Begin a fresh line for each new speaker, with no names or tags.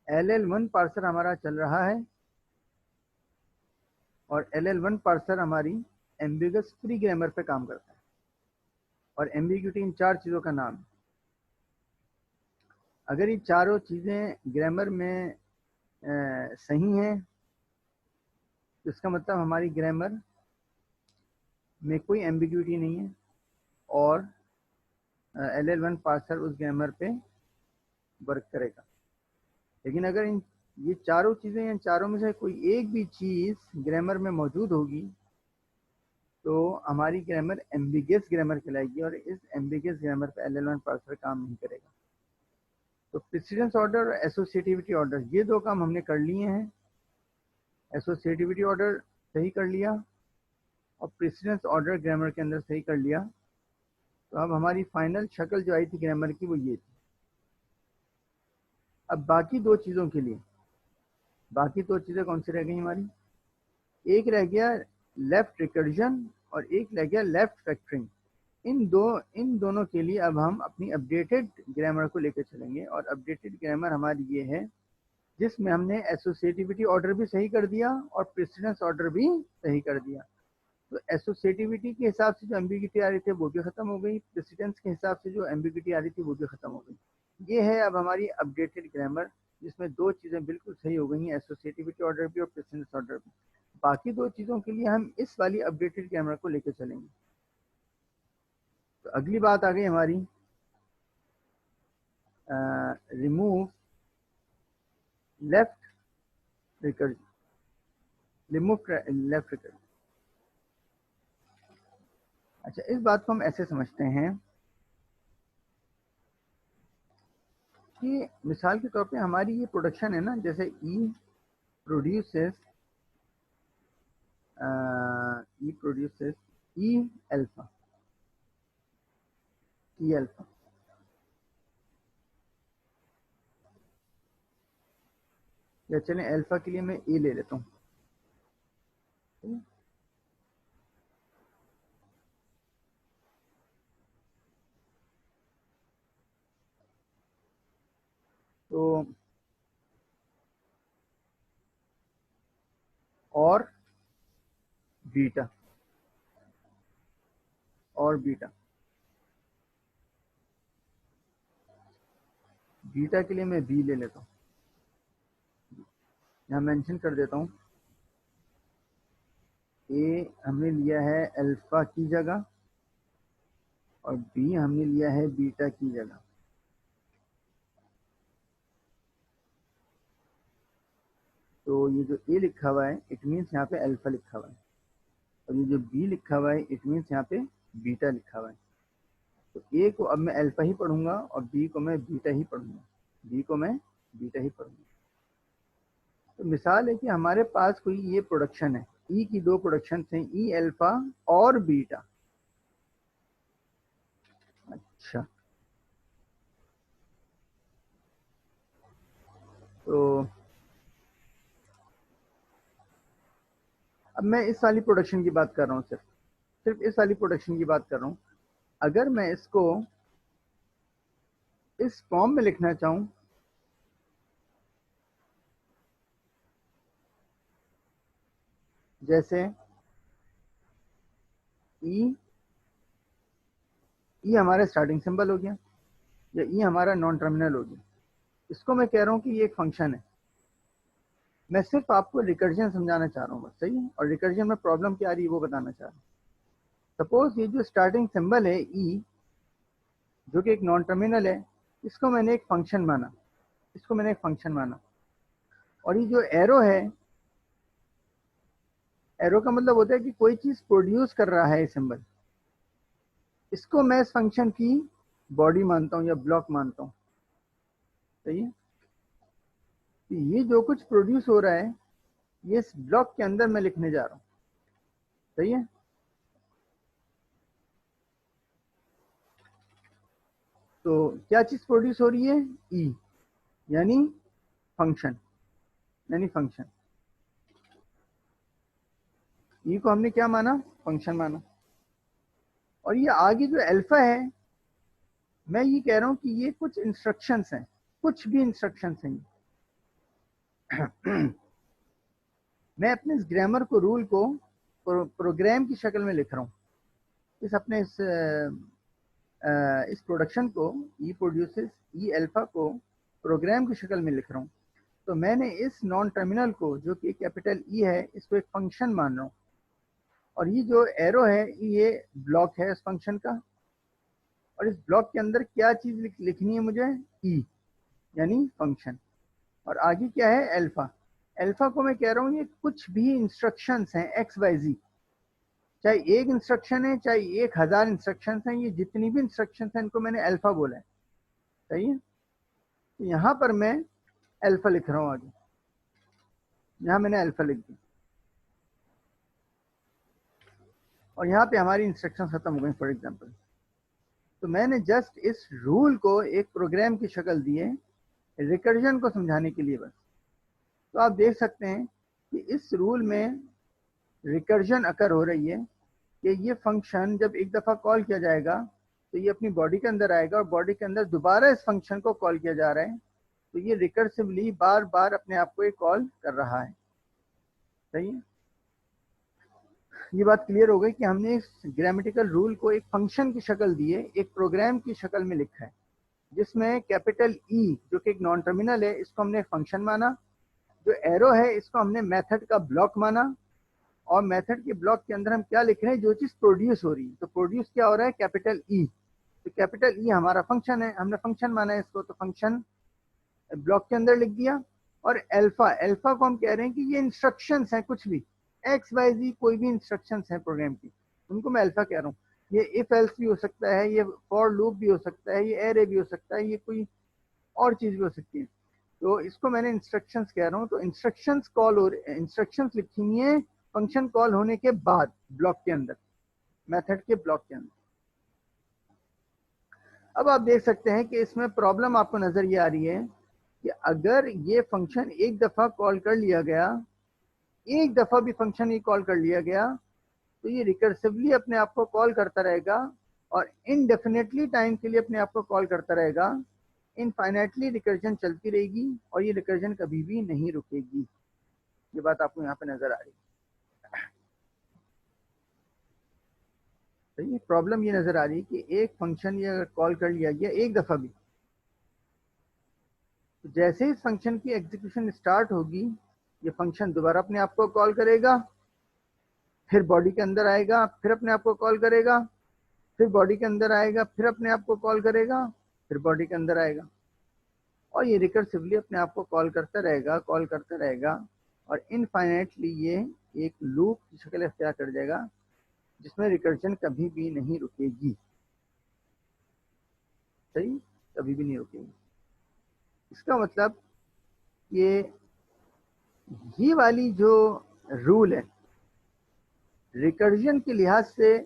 LL1 parser हमारा चल रहा है और LL1 पार्सर हमारी एम्बिगस फ्री ग्रामर पे काम करता है। और एम्बिग्यूटी इन 4 चीज़ों का नाम है। अगर ये चारों चीज़ें ग्रामर में सही हैं तो इसका मतलब हमारी ग्रामर में कोई एम्बिग्यूटी नहीं है और LL1 पार्सर उस ग्रामर पे वर्क करेगा। लेकिन अगर ये चारों चीज़ें या चारों में से कोई एक भी चीज़ ग्रामर में मौजूद होगी तो हमारी ग्रामर एम्बिगियस ग्रामर कहलाएगी और इस एम्बिगियस ग्रामर पे LL1 पार्सर काम नहीं करेगा। तो प्रेसिडेंस ऑर्डर और एसोसिएटिविटी ऑर्डर ये 2 काम हमने कर लिए हैं। एसोसिएटिविटी ऑर्डर सही कर लिया और प्रेसिडेंस ऑर्डर ग्रामर के अंदर सही कर लिया। तो अब हमारी फाइनल शक्ल जो आई थी ग्रामर की वो ये थी। अब बाकी 2 चीज़ों के लिए, बाकी 2 चीज़ें कौन सी रह गई हमारी? एक रह गया लेफ्ट रिकर्जन और एक रह गया लेफ्ट फैक्टरिंग। इन दोनों के लिए अब हम अपनी अपडेटेड ग्रामर को लेकर चलेंगे और अपडेटेड ग्रामर हमारी ये है जिसमें हमने एसोसिएटिविटी ऑर्डर भी सही कर दिया और प्रेसिडेंस ऑर्डर भी सही कर दिया। तो एसोसिएटिविटी के हिसाब से जो एम्बिग्यूटी आ रही थी वो भी खत्म हो गई, प्रेसिडेंस के हिसाब से जो एम्बिग्यूटी आ रही थी वो भी खत्म हो गई। ये है अब हमारी अपडेटेड ग्रामर जिसमें 2 चीज़ें बिल्कुल सही हो गई हैं, एसोसिएटिविटी ऑर्डर भी और प्रेसिडेंस ऑर्डर भी। बाकी 2 चीज़ों के लिए हम इस वाली अपडेटेड ग्रामर को लेकर चलेंगे। तो अगली बात आ गई हमारी remove left recursion, remove left recursion. अच्छा, इस बात को हम ऐसे समझते हैं कि मिसाल के तौर पे हमारी ये प्रोडक्शन है ना, जैसे ई प्रोड्यूसेस ई अल्फा, ई अल्फा। या चलें अल्फा के लिए मैं ए ले लेता हूँ। तो और बीटा, और बीटा, बीटा के लिए मैं बी ले लेता हूँ। यहाँ मेंशन कर देता हूँ ए हमने लिया है अल्फा की जगह और बी हमने लिया है बीटा की जगह। तो ये जो ए लिखा हुआ है इट मीन्स यहाँ पे अल्फा लिखा हुआ है और ये जो बी लिखा हुआ है इट मीन्स यहाँ पे बीटा लिखा हुआ है। तो ए को अब मैं अल्फा ही पढ़ूंगा और बी को मैं बीटा ही पढ़ूंगा, बी को मैं बीटा ही पढ़ूंगा। तो मिसाल है कि हमारे पास कोई ये प्रोडक्शन है, ई की 2 प्रोडक्शन हैं, ई अल्फा और बीटा। अच्छा, तो अब मैं इस वाली प्रोडक्शन की बात कर रहा हूँ, सिर्फ इस वाली प्रोडक्शन की बात कर रहा हूँ। अगर मैं इसको इस फॉर्म में लिखना चाहूँ, जैसे ई हमारा स्टार्टिंग सिंबल हो गया या ई हमारा नॉन टर्मिनल हो गया, इसको मैं कह रहा हूँ कि ये एक फंक्शन है। मैं सिर्फ आपको रिकर्जन समझाना चाह रहा हूँ बस, सही है? और रिकर्जन में प्रॉब्लम क्या आ रही है वो बताना चाह रहा हूँ। सपोज ये जो स्टार्टिंग सिंबल है ई जो कि एक नॉन टर्मिनल है, इसको मैंने एक फंक्शन माना, इसको मैंने एक फंक्शन माना। और ये जो एरो है, एरो का मतलब होता है कि कोई चीज प्रोड्यूस कर रहा है सिंबल, इसको मैं इस फंक्शन की बॉडी मानता हूँ या ब्लॉक मानता हूँ। सही है? तो ये जो कुछ प्रोड्यूस हो रहा है ये इस ब्लॉक के अंदर मैं लिखने जा रहा हूँ। सही है? तो क्या चीज प्रोड्यूस हो रही है? ई यानी फंक्शन, यानी फंक्शन। ई को हमने क्या माना? फंक्शन माना। और ये आगे जो अल्फा है, मैं ये कह रहा हूं कि ये कुछ इंस्ट्रक्शंस हैं, कुछ भी इंस्ट्रक्शंस हैं। मैं अपने इस ग्रामर को, रूल को प्रोग्राम की शक्ल में लिख रहा हूँ। इस प्रोडक्शन को, ई प्रोड्यूसेस ई अल्फा को प्रोग्राम की शक्ल में लिख रहा हूँ। तो मैंने इस नॉन टर्मिनल को, जो कि कैपिटल ई है, इसको एक फंक्शन मान रहा हूँ, और ये जो एरो है ये ब्लॉक है इस फंक्शन का, और इस ब्लॉक के अंदर क्या चीज लिखनी है मुझे, ई यानी फंक्शन, और आगे क्या है, अल्फा। अल्फा को मैं कह रहा हूँ ये कुछ भी इंस्ट्रक्शंस हैं एक्स वाई जी, चाहे एक इंस्ट्रक्शन है चाहे 1000 इंस्ट्रक्शंस हैं, ये जितनी भी इंस्ट्रक्शंस हैं इनको मैंने अल्फा बोला है। सही है, तो यहाँ पर मैं अल्फा लिख रहा हूँ आगे, यहाँ मैंने अल्फा लिख दी, और यहाँ पे हमारी इंस्ट्रक्शन खत्म हो गई फॉर एग्जाम्पल। तो मैंने जस्ट इस रूल को एक प्रोग्राम की शक्ल दी है रिकर्जन को समझाने के लिए बस। तो आप देख सकते हैं कि इस रूल में रिकर्जन अकर हो रही है कि ये फंक्शन जब एक दफ़ा कॉल किया जाएगा तो ये अपनी बॉडी के अंदर आएगा, और बॉडी के अंदर दोबारा इस फंक्शन को कॉल किया जा रहा है, तो ये रिकर्सिवली बार बार अपने आप को कॉल कर रहा है। सही है, ये बात क्लियर हो गई कि हमने इस ग्रामेटिकल रूल को एक फंक्शन की शक्ल दी है, एक प्रोग्राम की शक्ल में लिखा है, जिसमें कैपिटल ई जो कि एक नॉन टर्मिनल है इसको हमने फंक्शन माना, जो एरो है इसको हमने मेथड का ब्लॉक माना, और मेथड के ब्लॉक के अंदर हम क्या लिख रहे हैं, जो चीज प्रोड्यूस हो रही है। तो प्रोड्यूस क्या हो रहा है, कैपिटल ई, तो कैपिटल ई हमारा फंक्शन है, हमने फंक्शन माना है इसको, तो फंक्शन ब्लॉक के अंदर लिख दिया। और अल्फा, अल्फा को हम कह रहे हैं कि ये इंस्ट्रक्शंस हैं, कुछ भी एक्स वाई जी कोई भी इंस्ट्रक्शंस हैं प्रोग्राम की, उनको मैं अल्फा कह रहा हूँ। ये इफ एल्स भी हो सकता है, ये फॉर लूप भी हो सकता है, ये एरे भी हो सकता है, ये कोई और चीज भी हो सकती है। तो इसको मैंने इंस्ट्रक्शंस कह रहा हूँ। तो इंस्ट्रक्शंस कॉल हो, इंस्ट्रक्शंस लिखी है फंक्शन कॉल होने के बाद ब्लॉक के अंदर, मेथड के ब्लॉक के अंदर। अब आप देख सकते हैं कि इसमें प्रॉब्लम आपको नजर ये आ रही है कि अगर ये फंक्शन एक दफा कॉल कर लिया गया, एक दफा भी फंक्शन ये कॉल कर लिया गया, तो ये रिकर्सिवली अपने आप को कॉल करता रहेगा, और इनडेफिनेटली टाइम के लिए अपने आप को कॉल करता रहेगा। इनफाइनाइटली रिकर्जन चलती रहेगी, और ये रिकर्जन कभी भी नहीं रुकेगी। ये बात आपको यहाँ पे नजर आ रही है। तो ये प्रॉब्लम ये नजर आ रही है कि एक फंक्शन ये अगर कॉल कर लिया गया एक दफा भी, तो जैसे ही इस फंक्शन की एग्जीक्यूशन स्टार्ट होगी, ये फंक्शन दोबारा अपने आप को कॉल करेगा, फिर बॉडी के अंदर आएगा, फिर अपने आप को कॉल करेगा, फिर बॉडी के अंदर आएगा, फिर अपने आप को कॉल करेगा, फिर बॉडी के अंदर आएगा, और ये रिकर्सिवली अपने आप को कॉल करता रहेगा, कॉल करता रहेगा, और इनफाइनाइटली ये एक लूप की शक्ल इख्तियार कर जाएगा, जिसमें रिकर्जन कभी भी नहीं रुकेगी। सही, कभी भी नहीं रुकेगी। इसका मतलब ये वाली जो रूल है रिकर्जन के लिहाज से